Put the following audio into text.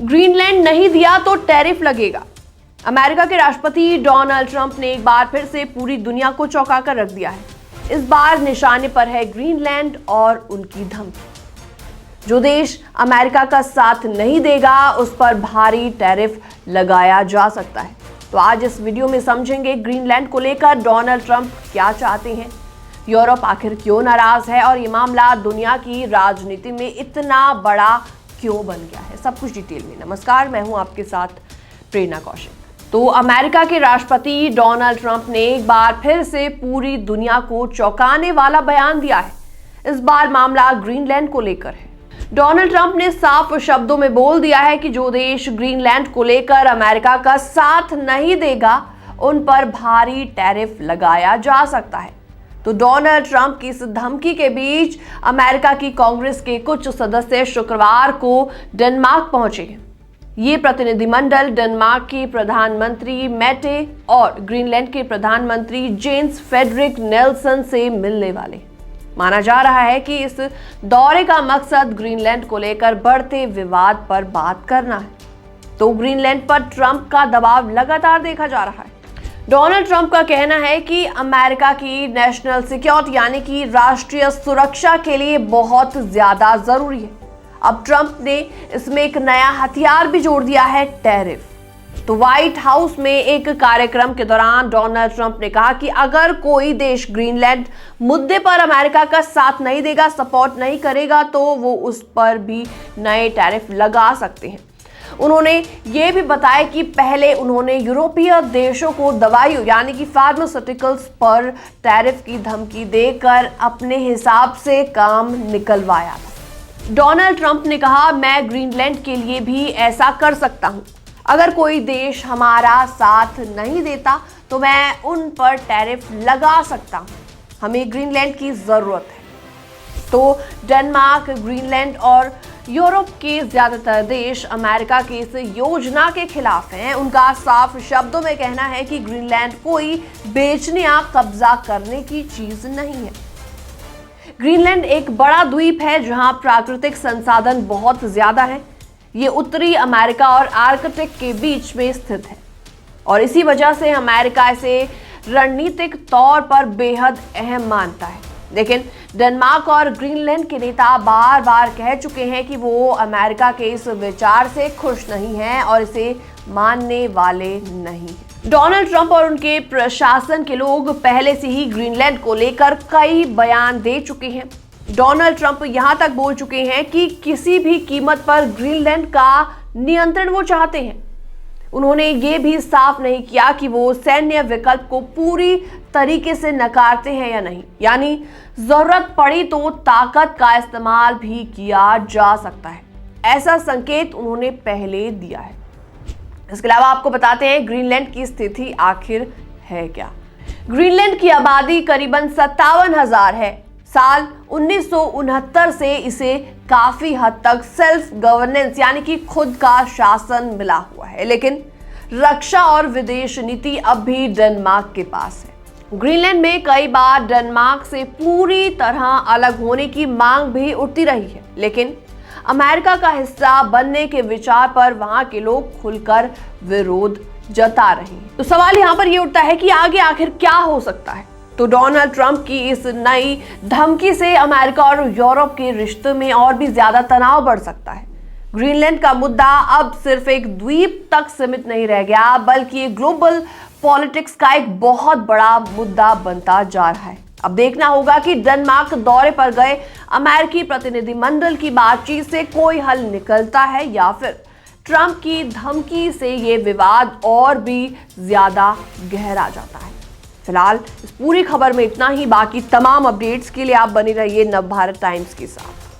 Greenland नहीं दिया तो टैरिफ लगेगा। अमेरिका के राष्ट्रपति डोनाल्ड ट्रंप ने एक बार फिर से पूरी दुनिया को चौंका कर रख दिया है। इस बार निशाने पर है ग्रीनलैंड और उनकी धमकी। जो देश अमेरिका का साथ नहीं देगा उस पर भारी टैरिफ लगाया जा सकता है। तो आज इस वीडियो में समझेंगे ग्रीनलैंड को लेकर डोनाल्ड ट्रंप क्या चाहते हैं, यूरोप आखिर क्यों नाराज है और ये मामला दुनिया की राजनीति में इतना बड़ा क्यों बन गया है, सब कुछ डिटेल में। नमस्कार, मैं हूं आपके साथ प्रेरणा कौशिक। तो अमेरिका के राष्ट्रपति डोनाल्ड ट्रंप ने एक बार फिर से पूरी दुनिया को चौंकाने वाला बयान दिया है। इस बार मामला ग्रीनलैंड को लेकर है। डोनाल्ड ट्रंप ने साफ शब्दों में बोल दिया है कि जो देश ग्रीनलैंड को लेकर अमेरिका का साथ नहीं देगा उन पर भारी टैरिफ लगाया जा सकता है। तो डोनाल्ड ट्रंप की इस धमकी के बीच अमेरिका की कांग्रेस के कुछ सदस्य शुक्रवार को डेनमार्क पहुंचे। ये प्रतिनिधिमंडल डेनमार्क के प्रधानमंत्री मैटे और ग्रीनलैंड के प्रधानमंत्री जेन्स फ्रेडरिक नेल्सन से मिलने वाले। माना जा रहा है कि इस दौरे का मकसद ग्रीनलैंड को लेकर बढ़ते विवाद पर बात करना है। तो ग्रीनलैंड पर ट्रंप का दबाव लगातार देखा जा रहा है। डोनाल्ड ट्रंप का कहना है कि अमेरिका की नेशनल सिक्योरिटी यानी कि राष्ट्रीय सुरक्षा के लिए बहुत ज्यादा जरूरी है। अब ट्रंप ने इसमें एक नया हथियार भी जोड़ दिया है, टैरिफ। तो व्हाइट हाउस में एक कार्यक्रम के दौरान डोनाल्ड ट्रंप ने कहा कि अगर कोई देश ग्रीनलैंड मुद्दे पर अमेरिका का साथ नहीं देगा, सपोर्ट नहीं करेगा, तो वो उस पर भी नए टैरिफ लगा सकते हैं। उन्होंने ये भी बताया कि पहले उन्होंने यूरोपीय देशों को दवाइयों यानी कि फार्मास्यूटिकल्स पर टैरिफ की धमकी देकर अपने हिसाब से काम निकलवाया था। डोनाल्ड ट्रंप ने कहा, मैं ग्रीनलैंड के लिए भी ऐसा कर सकता हूं। अगर कोई देश हमारा साथ नहीं देता तो मैं उन पर टैरिफ लगा सकता हूं। हमें ग्रीनलैंड की जरूरत है। तो डेनमार्क, ग्रीनलैंड और यूरोप के ज्यादातर देश अमेरिका की इस योजना के खिलाफ हैं। उनका साफ शब्दों में कहना है कि ग्रीनलैंड कोई बेचने या कब्जा करने की चीज नहीं है। ग्रीनलैंड एक बड़ा द्वीप है जहां प्राकृतिक संसाधन बहुत ज्यादा है। ये उत्तरी अमेरिका और आर्कटिक के बीच में स्थित है और इसी वजह से अमेरिका इसे रणनीतिक तौर पर बेहद अहम मानता है। लेकिन डेनमार्क और ग्रीनलैंड के नेता बार बार कह चुके हैं कि वो अमेरिका के इस विचार से खुश नहीं हैं और इसे मानने वाले नहीं हैं। डोनाल्ड ट्रंप और उनके प्रशासन के लोग पहले से ही ग्रीनलैंड को लेकर कई बयान दे चुके हैं। डोनाल्ड ट्रंप यहां तक बोल चुके हैं कि किसी भी कीमत पर ग्रीनलैंड का नियंत्रण वो चाहते हैं। उन्होंने ये भी साफ नहीं किया कि वो सैन्य विकल्प को पूरी तरीके से नकारते हैं या नहीं, यानी जरूरत पड़ी तो ताकत का इस्तेमाल भी किया जा सकता है। ऐसा संकेत उन्होंने पहले दिया है। इसके अलावा आपको बताते हैं ग्रीनलैंड की स्थिति आखिर है क्या। ग्रीनलैंड की आबादी करीबन 57,000 है। साल 1969 से इसे काफी हद तक सेल्फ गवर्नेंस यानी कि खुद का शासन मिला हुआ है, लेकिन रक्षा और विदेश नीति अब भी डेनमार्क के पास है। ग्रीनलैंड में कई बार डेनमार्क से पूरी तरह अलग होने की मांग भी उठती रही है, लेकिन अमेरिका का हिस्सा बनने के विचार पर वहां के लोग खुलकर विरोध जता रहे हैं। तो सवाल यहां पर यह उठता है कि आगे आखिर क्या हो सकता है। तो डोनाल्ड ट्रंप की इस नई धमकी से अमेरिका और यूरोप के रिश्ते में और भी ज्यादा तनाव बढ़ सकता है। ग्रीनलैंड का मुद्दा अब सिर्फ एक द्वीप तक सीमित नहीं रह गया, बल्कि ये ग्लोबल पॉलिटिक्स का एक बहुत बड़ा मुद्दा बनता जा रहा है। अब देखना होगा कि डेनमार्क दौरे पर गए अमेरिकी प्रतिनिधिमंडल की बातचीत से कोई हल निकलता है या फिर ट्रंप की धमकी से ये विवाद और भी ज्यादा गहरा जाता है। फिलहाल इस पूरी खबर में इतना ही। बाकी तमाम अपडेट्स के लिए आप बने रहिए नवभारत टाइम्स के साथ।